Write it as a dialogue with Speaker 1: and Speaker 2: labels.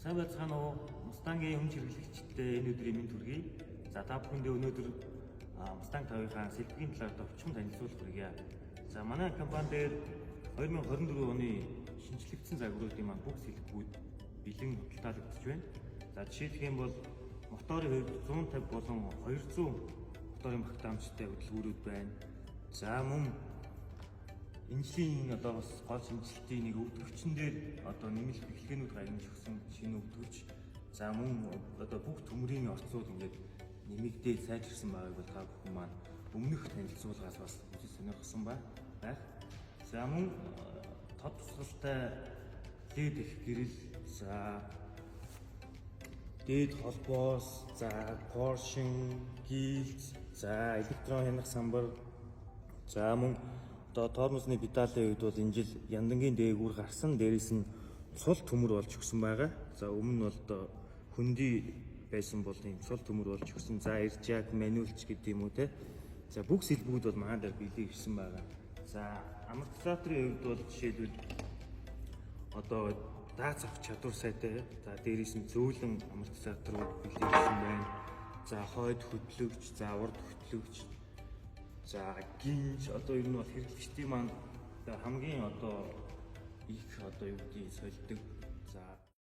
Speaker 1: Сайн байцгаана уу? Mustang-ийн хүн хэрэглэгчтэй энэ өдрийн мэнд хүргэе. За та бүхэндээ өнөөдөр Mustang 5-ын сэлбэгийн талаар товчхон танилцуулах хүргье. За манай компани дээр 2024 оны шинжлэгдсэн загваруудын маань бүх сэлбэгүүд бэлэн худалдаалагдж байна. За жишээлх юм бол моторын хувьд 150 болон 200 моторын багтаамжтай хөдөлгөөрүүд байна. За мөн энэний бас гол шинжилтийн нэг өвдөгчн дээр нэмэлт бэлгээнүүд гаргаж өгсөн шинэ өвдөгч. За мөн бүх төмрийн орцууд ингээд нэмэгдээд сайжирсан байгааг бол та бүхэн маань өмнөх танилцуулгаас бас үзэж сонирхсан байх. За мөн тод тусгалтай LED их гэрэл, за дээд холбоос, за поршин, гилз, за электрон хянах самбар, за мөн тоормосны педалийн үед бол энэ жил яндангийн дээгүүр гарсан, дээрээс нь цул төмөр болж өгсөн байгаа. За өмнө нь бол хөндөй байсан бол ийм цул төмөр болж өгсөн. За иржак, мануалч гэдэг юм уу те. За бүх сэлбэгүүд бол маань дээр бэлэн ирсэн байгаа. За амортизаторын хувьд бол жишээлбэл дац авах чадвар сайтай. За дээрээс нь зөөлөн амортизаторууд бэлэн ирсэн байна. За хойд хөдлөгч, за урд хөдлөгч, за гинж ер нь бол хэрэглэгчдийн маань хамгийн их юу гэдгийг сольдог